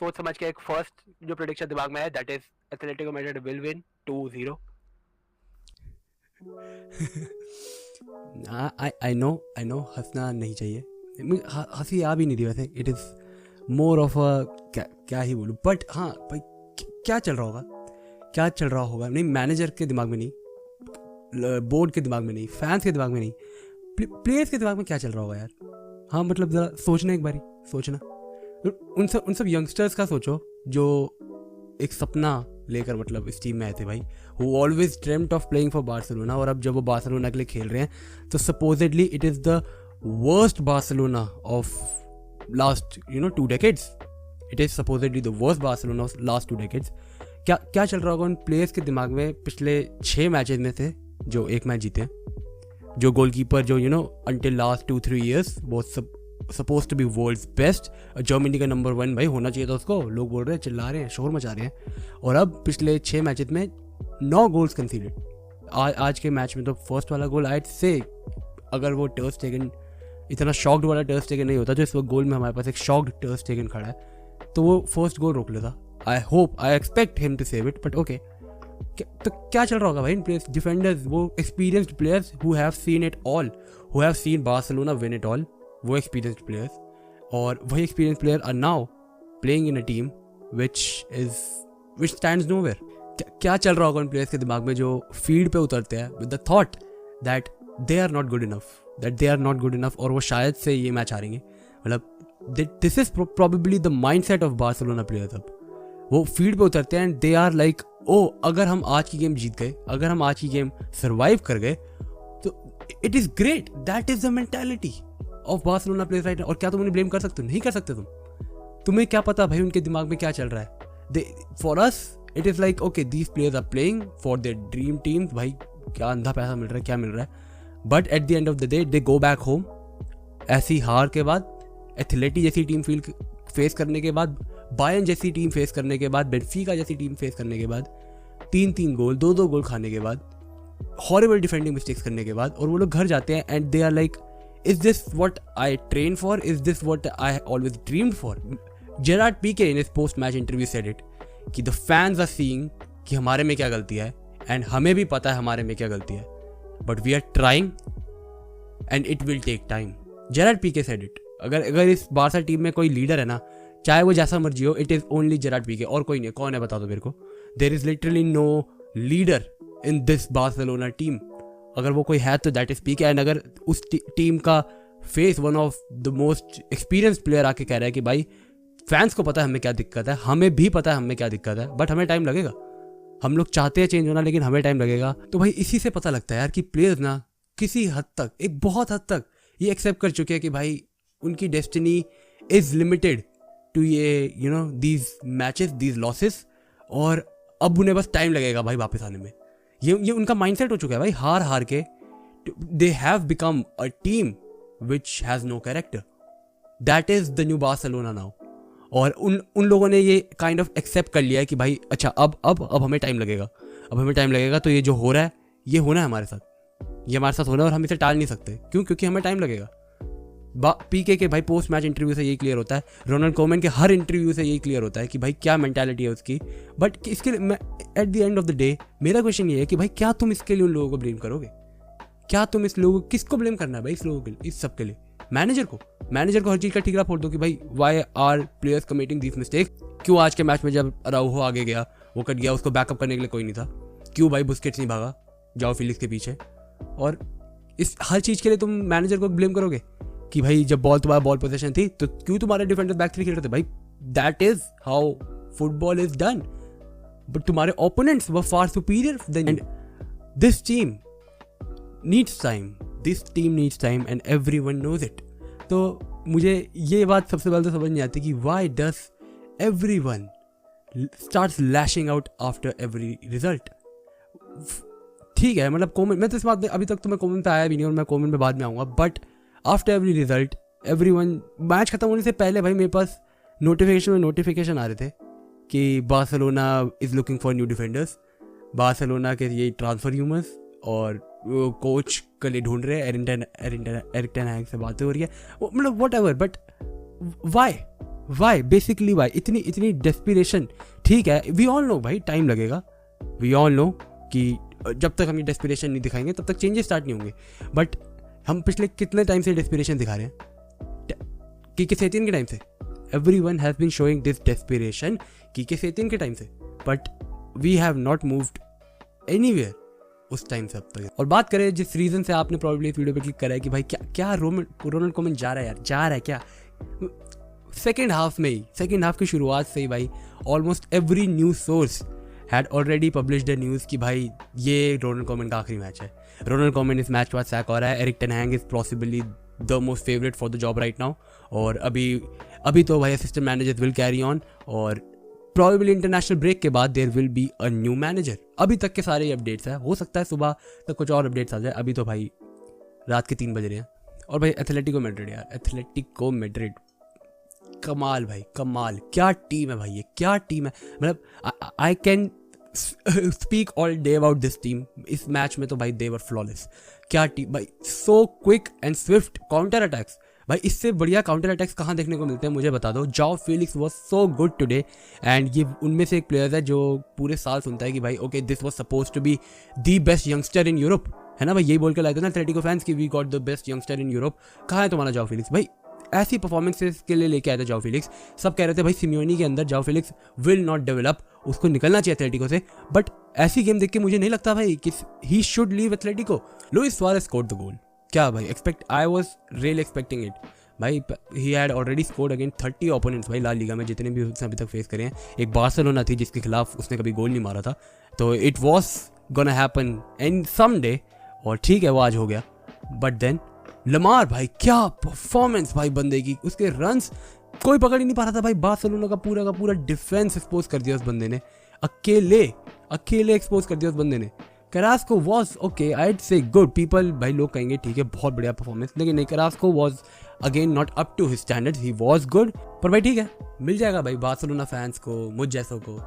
सोच समझ के एक फर्स्ट जो प्रेडिक्शन दिमाग में है, that is Atletico Madrid will win 2-0. I know हंसना नहीं चाहिए, हंसी आ भी नहीं रही वैसे. It is more of a क्या ही बोलूँ, बट हाँ भाई क्या चल रहा होगा नहीं मैनेजर के दिमाग में नहीं, बोर्ड के दिमाग में नहीं, फैंस के दिमाग में नहीं, प्लेयर्स के दिमाग में क्या चल रहा होगा यार. हाँ मतलब ज़रा सोचना, एक बारी सोचना. उन सब यंगस्टर्स का सोचो जो एक सपना लेकर मतलब इस टीम में आए थे भाई, who always dreamed of playing for Barcelona, और अब जब वो बार्सिलोना के लिए खेल रहे हैं तो supposedly it is the worst Barcelona of last 2 decades. It is supposedly the worst Barcelona of last 2 decades. क्या चल रहा होगा उन प्लेयर्स के दिमाग में पिछले 6 मैचेस में से जो एक मैच जीते हैं, जो गोलकीपर जो अंटिल लास्ट 2-3 years वो suppose to be world's best, Germany का नंबर 1 भाई होना चाहिए था उसको. लोग बोल रहे हैं, चिल्ला रहे हैं, शोर मचा रहे हैं. और अब पिछले 6 मैचेस में 9 goals कंसीडर्ड. आज के मैच में तो फर्स्ट वाला गोल आयत से, अगर वो टर स्टेगन इतना शॉक्ड वाला टर स्टेगन नहीं होता, जो इस वक्त गोल में हमारे पास एक शॉक्ड टर स्टेगन खड़ा है, तो वो फर्स्ट गोल रोक लेता. I expect him to save it, but okay. तो क्या चल रहा होगा भाई इन प्लेयर्स, डिफेंडर्स, वो experienced players who have seen it all, who have seen Barcelona win it all, वो एक्सपीरियंस्ड प्लेयर्स. और वही experience player are now playing in a team which stands nowhere. क्या चल रहा होगा उन प्लेयर्स के दिमाग में जो फील्ड पे उतरते हैं with the thought that they are not good enough, और वो शायद से ये मैच हारेंगे. मतलब this is probably the mindset of Barcelona players. अब वो फील्ड पे उतरते हैं and they are like, oh अगर हम आज की गेम जीत गए, अगर हम आज की गेम सर्वाइव कर गए तो it is great. That is the mentality of Barcelona players right. और क्या तुम उन्हें ब्लेम कर सकते हो? नहीं कर सकते. तुम्हें क्या पता भाई उनके दिमाग में क्या चल रहा है. For us it is like okay, these players are playing for their dream teams. भाई क्या अंधा पैसा मिल रहा है, क्या मिल रहा है. But at the end of the day they go back home. ऐसी हार के बाद, एथलेटी जैसी टीम फेस करने के बाद, बायर्न जैसी टीम फेस करने के बाद, बेनफिका जैसी टीम फेस करने के बाद, 3 गोल 2 गोल खाने के बाद, हॉरिबल डिफेंडिंग मिस्टेक्स करने के बाद, और वो लोग घर जाते हैं and they are like, is this what I train for, is this what I always dreamed for. Gerard Pique in his post match interview said it कि द फैंस आर सीइंग कि हमारे में क्या गलती है, एंड हमें भी पता है हमारे में क्या गलती है, but we are trying and it will take time. Gerard Pique said it. अगर इस बारसा टीम में कोई लीडर है ना, चाहे वो जैसा मर्जी हो, it is only Gerard Pique, और कोई नहीं. कौन है बता दो मेरे को. There is literally no leader in this Barcelona team. अगर वो कोई है तो दैट इज पीके. एंड अगर उस टीम का phase one of the most experienced player आके कह रहा है कि भाई फैंस को पता है हमें क्या दिक्कत है, हमें भी पता है हमें क्या दिक्कत है, बट हमें टाइम लगेगा. हम लोग चाहते हैं चेंज होना, लेकिन हमें टाइम लगेगा. तो भाई इसी से पता लगता है यार कि प्लेयर्स ना किसी हद तक, एक बहुत हद तक ये एक्सेप्ट कर चुके हैं कि भाई उनकी डेस्टिनी इज लिमिटेड टू ये दीज मैचेस, दीज लॉसेस, और अब उन्हें बस टाइम लगेगा भाई वापस आने में. ये उनका माइंडसेट हो चुका है भाई. हार के they have become a team which has no character. That is the new Barcelona now. और उन लोगों ने ये काइंड ऑफ एक्सेप्ट कर लिया है कि भाई अच्छा अब हमें टाइम लगेगा, तो ये जो हो रहा है ये होना है हमारे साथ, ये हमारे साथ होना है और हम इसे टाल नहीं सकते. क्यों? क्योंकि हमें टाइम लगेगा. पीके के भाई पोस्ट मैच इंटरव्यू से यही क्लियर होता है, रोनाल्ड कोमन के हर इंटरव्यू से यही क्लियर होता है कि भाई क्या मेंटालिटी है उसकी. बट इसके लिए at the end of the day मेरा क्वेश्चन ये है कि भाई क्या तुम इसके लिए उन लोगों को ब्लेम करोगे? क्या तुम किसको ब्लेम करना है भाई इस लोगों के लिए, इस सब के लिए? मैनेजर को हर चीज़ का ठीकरा फोड़ दो कि भाई why are players committing this mistake. क्यों आज के मैच में जब अराउहो आगे गया, वो कट गया, उसको बैकअप करने के लिए कोई नहीं था? क्यों भाई बुस्केट्स नहीं भागा जाओ फिलिक्स के पीछे? और इस हर चीज़ के लिए तुम मैनेजर को ब्लेम करोगे कि भाई जब तुम्हारा बॉल पोजीशन थी तो क्यों तुम्हारे डिफेंडर्स बैक थ्री खेल रहे थे? भाई that is how football is done. But तुम्हारे opponents were far superior than. And this team needs time and everyone knows it. तो मुझे ये बात सबसे पहले तो समझ नहीं आती कि why does everyone starts lashing out after every result. ठीक है, मतलब कॉमन, मैं तो इस बात में अभी तक तो मैं कॉमन पे आया भी नहीं और मैं कॉमन पे बाद में आऊँगा. But after every result everyone, match खत्म होने से पहले भाई मेरे पास नोटिफिकेशन आ रहे थे कि Barcelona is looking for new defenders, Barcelona के ये ट्रांसफर ह्यूमर्स और कोच के लिए ढूंढ रहे हैं, एरिक टेन हैग से बातें हो रही है, मतलब whatever. But why basically why इतनी डेस्पिरेशन? ठीक है, वी ऑल नो भाई टाइम लगेगा, वी ऑल नो कि जब तक हम ये डेस्पिरेशन नहीं दिखाएंगे तब तक चेंजेस स्टार्ट नहीं होंगे। बट हम पिछले कितने टाइम से डेस्पिरेशन दिखा रहे हैं? कीके सेटियन के टाइम से everyone has been showing this desperation Quique Setien के टाइम से, but we have not moved anywhere उस टाइम से अब तक। और बात करें जिस रीज़न से आपने प्रॉब्लली इस वीडियो पे क्लिक करा है कि भाई क्या रोनाल्ड कोमन जा रहा है यार, जा रहा है क्या? सेकेंड हाफ की शुरुआत से ही भाई almost every news source had already published the news कि भाई ये रोनाल्ड कोमन का आखिरी मैच है। रोनाल्ड कोमन इस मैच के बाद सैक हो रहा है। Erik ten Hag is possibly the most favourite for the job right now. और अभी तो भाई assistant manager will carry on, और प्रॉबेबली इंटरनेशनल ब्रेक के बाद there will be a new manager. अभी तक के सारे अपडेट्स हैं, हो सकता है सुबह तक कुछ और अपडेट्स आ जाए। अभी तो भाई रात के 3 बज रहे हैं। और भाई एथलेटिको मैड्रिड कमाल भाई, कमाल, क्या टीम है भाई, ये क्या टीम है। मतलब I can speak all day about this team. इस मैच में तो भाई दे वर फ्लॉलेस। क्या टीम भाई, so quick and Swift counter attacks. भाई इससे बढ़िया काउंटर अटैक्स कहाँ देखने को मिलते हैं मुझे बता दो। जाओ Felix was so good today, and ये उनमें से एक प्लेयर है जो पूरे साल सुनता है कि भाई okay this was suppose to be the best youngster in Europe, है ना भाई, यही बोल के लाए थे ना एथलेटिको फैंस की we got the best youngster in Europe. कहाँ है तुम्हारा जाओ फेलिक्स? भाई ऐसी परफॉर्मेंसेस के लिए लेके आया था जाओ फेलिक्स। सब कह रहे थे भाई सिमियोनी के अंदर जाओ फेलिक्स विल नॉट डेवलप, उसको निकलना चाहिए एथलेटिको से। बट ऐसी गेम देख के मुझे नहीं लगता भाई कि he should leave Atletico. Luis Suarez scored the goal. क्या भाई I was really expecting it भाई। He had already scored against 30 opponents भाई ला लीगा में, जितने भी उसने अभी तक फेस करे हैं। एक बार्सिलोना थी जिसके खिलाफ उसने कभी गोल नहीं मारा था, तो it was gonna happen in some day, और ठीक है वो आज हो गया। बट देन लमार भाई क्या परफॉर्मेंस भाई बंदे की, उसके रन्स कोई पकड़ ही नहीं पा रहा था भाई। बार्सिलोना का पूरा डिफेंस एक्सपोज कर दिया उस बंदे ने, अकेले एक्सपोज कर दिया उस बंदे ने। करास्को वॉज ओके, आई से गुड। पीपल भाई लोग कहेंगे ठीक है बहुत बढ़िया परफॉर्मेंस, लेकिन नहीं, Carrasco was again not up to his standard. He was good, पर भाई ठीक है मिल जाएगा भाई बार्सिलोना फैंस को, मुझ जैसों को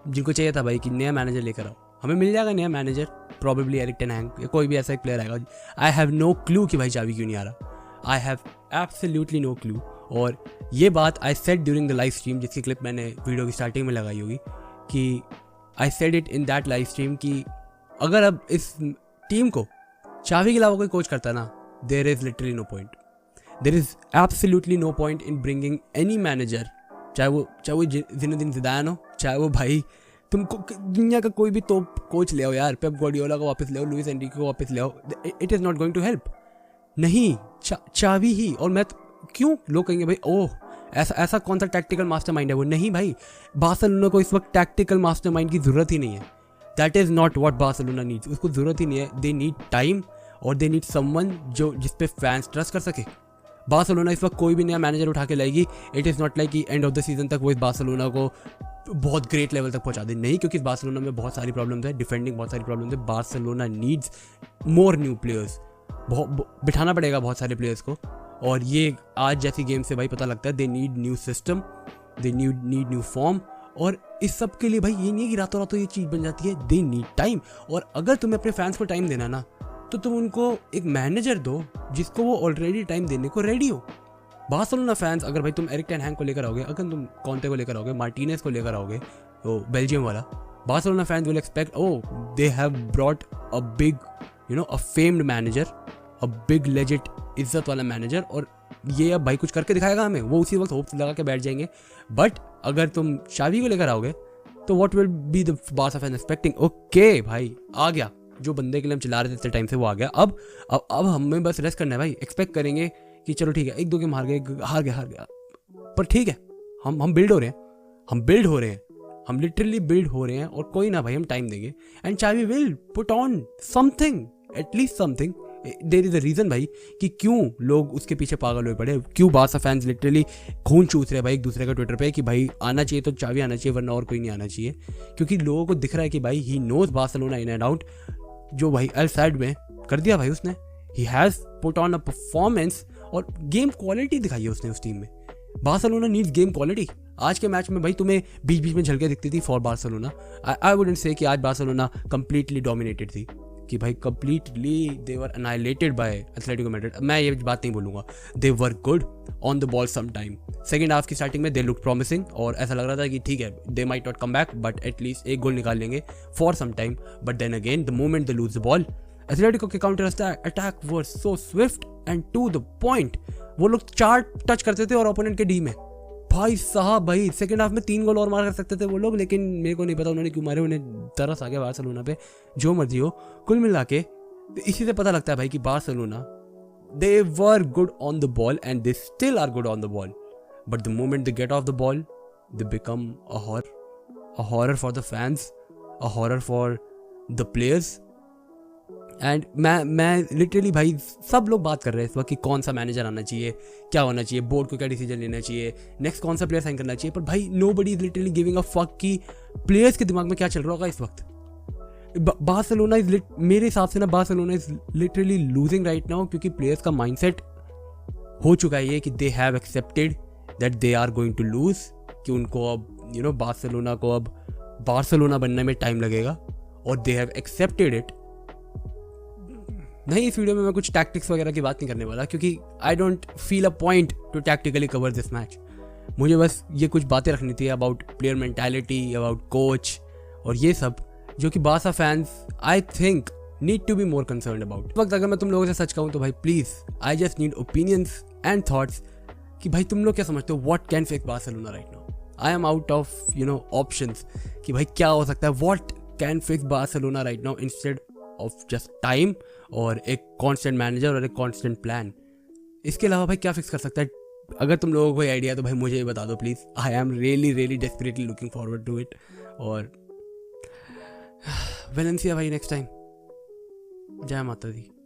जिनको चाहिए था भाई कि नया मैनेजर लेकर आओ, हमें मिल जाएगा नया मैनेजर, प्रॉबेबली एरिक टेन हैग या कोई भी ऐसा एक प्लेयर आएगा। आई हैव नो क्लू कि भाई चावी क्यों नहीं आ रहा, I have absolutely no clue. और ये बात I said during the live stream, जिसकी क्लिप मैंने वीडियो की स्टार्टिंग में लगाई होगी, कि I said it in that live stream कि अगर अब इस टीम को चावी के अलावा कोई कोच करता ना, there is literally no point, there is absolutely no point in bringing any manager, चाहे वो ज़िनेदिन ज़िदान हो, चाहे वो भाई तुमको दुनिया का कोई भी तो कोच ले आओ यार, पेप गार्डियोला को वापस ले आओ, लुइस एनरिके को वापस ले आओ, it is not going to help. नहीं, चावी ही। और मैं क्यों, लोग कहेंगे भाई ओह ऐसा कौन सा टैक्टिकल मास्टरमाइंड है वो। नहीं भाई, बार्सिलोना को इस वक्त टैक्टिकल मास्टरमाइंड की ज़रूरत ही नहीं है। That is not what Barcelona needs, उसको ज़रूरत ही नहीं है। दे नीड टाइम और दे नीड समवन जो जिस पे फैंस ट्रस्ट कर सके। बार्सिलोना इस वक्त कोई भी नया मैनेजर उठा के लाएगी, इट इज़ नॉट लाइक कि एंड ऑफ द सीजन तक वो इस बार्सिलोना को बहुत ग्रेट लेवल तक पहुंचा दे। नहीं, क्योंकि इस बार्सिलोना में बहुत सारी प्रॉब्लम्स है, डिफेंडिंग बहुत सारी प्रॉब्लम्स है। Barcelona needs more new players, बिठाना पड़ेगा बहुत सारे प्लेयर्स को। और ये आज जैसी गेम से भाई पता लगता है they need new system, they need new form. और इस सब के लिए भाई ये नहीं है कि रातों रातों ये चीज़ बन जाती है, दे नीड टाइम। और अगर तुम्हें अपने फैंस को टाइम देना ना, तो तुम उनको एक मैनेजर दो जिसको वो ऑलरेडी टाइम देने को रेडी हो। बार्सिलोना फैंस, अगर भाई तुम एरिक टेन हैग को लेकर आओगे, अगर तुम कॉन्टे को लेकर आओगे, मार्टिनेज को लेकर आओगे, तो बेल्जियम वाला, Barcelona fans will expect oh they have brought a big a famed manager, a big legit इज्जत वाला मैनेजर, और ये अब भाई कुछ करके दिखाएगा हमें। वो उसी वक्त होप्स लगा के बैठ जाएंगे। बट अगर तुम चावी को लेकर आओगे तो what will be the Barca fan expecting, okay भाई आ गया जो बंदे के लिए हम चला रहे थे इतने टाइम से, वो आ गया। अब हमें बस रेस्ट करना है भाई। एक्सपेक्ट करेंगे कि चलो ठीक है 1-2 गेम हार गया, पर ठीक है हम बिल्ड हो रहे हैं, हम लिटरली बिल्ड हो रहे हैं। और कोई ना भाई, हम टाइम देंगे and Xavi will put on something, at least something. There is a reason भाई कि क्यों लोग उसके पीछे पागल हुए पड़े, क्यों बार्सा फैंस लिटरली खून चूस रहे भाई एक दूसरे का ट्विटर पे कि भाई आना चाहिए तो चावी आना चाहिए, वरना और कोई नहीं आना चाहिए। क्योंकि लोगों को दिख रहा है कि भाई he knows Barcelona in and out. जो भाई एल साइड में कर दिया भाई उसने, he has put on a performance और गेम क्वालिटी दिखाई है उसने उस टीम में। Barcelona needs game quality. आज के मैच में भाई तुम्हें बीच बीच में झलके दिखती थी for Barcelona. I wouldn't say कि आज बार्सिलोना कंप्लीटली डोमिनेटेड थी, कि भाई completely they were annihilated by Atletico Madrid, मैं ये बात नहीं बोलूँगा, they were good on the ball some time. Second half की स्टार्टिंग में दे लुक प्रॉमिसिंग और ऐसा लग रहा था कि ठीक है they might not come back but at least एक गोल निकाल लेंगे for some time, but then again the moment they lose the ball, Atletico के counter attack were so swift and to the point. वो लोग 4 टच करते थे और opponent के डी में, भाई साहब भाई सेकंड हाफ में 3 गोल और मार कर सकते थे वो लोग, लेकिन मेरे को नहीं पता उन्होंने क्यों मारे, उन्हें तरस आ गया बार्सिलोना पे, जो मर्जी हो। कुल मिला के इसी से पता लगता है भाई कि Barcelona they were good on the ball and they still are good on the ball, but the moment they get off the ball they become a horror for the fans, a horror for the players. And मैं literally भाई सब लोग बात कर रहे हैं इस वक्त कि कौन सा मैनेजर आना चाहिए, क्या होना चाहिए, बोर्ड को क्या डिसीजन लेना चाहिए, नेक्स्ट कौन सा प्लेयर साइन करना चाहिए, पर भाई nobody is literally giving a fuck कि प्लेयर्स के दिमाग में क्या चल रहा होगा इस वक्त। बार्सिलोना इज मेरे हिसाब से ना Barcelona is literally losing right now, क्योंकि प्लेयर्स का माइंडसेट हो चुका है ये कि they have accepted that they are going to lose, कि उनको अब बार्सिलोना को अब बार्सिलोना बनने में टाइम लगेगा और दे हैव एक्सेप्टेड इट। नहीं, इस वीडियो में मैं कुछ टैक्टिक्स वगैरह की बात नहीं करने वाला, क्योंकि I don't feel a point to tactically cover this match. मुझे बस ये कुछ बातें रखनी थी about player mentality, about coach और ये सब, जो कि Barca fans I think need to be more concern about. इस वक्त अगर मैं तुम लोगों से सच कहूँ तो भाई please I just need opinions and thoughts कि भाई तुम लोग क्या समझते हो, what can fix Barcelona right now. I am out of options कि भाई क्या हो सकता है, what can fix Barcelona right now instead of just time और एक कांस्टेंट मैनेजर और एक कांस्टेंट प्लान। इसके अलावा भाई क्या फिक्स कर सकता है? अगर तुम लोगों को कोई आइडिया तो भाई मुझे ये बता दो please. I am really desperately looking forward to it. और वेलेंसिया भाई नेक्स्ट टाइम, जय माता दी।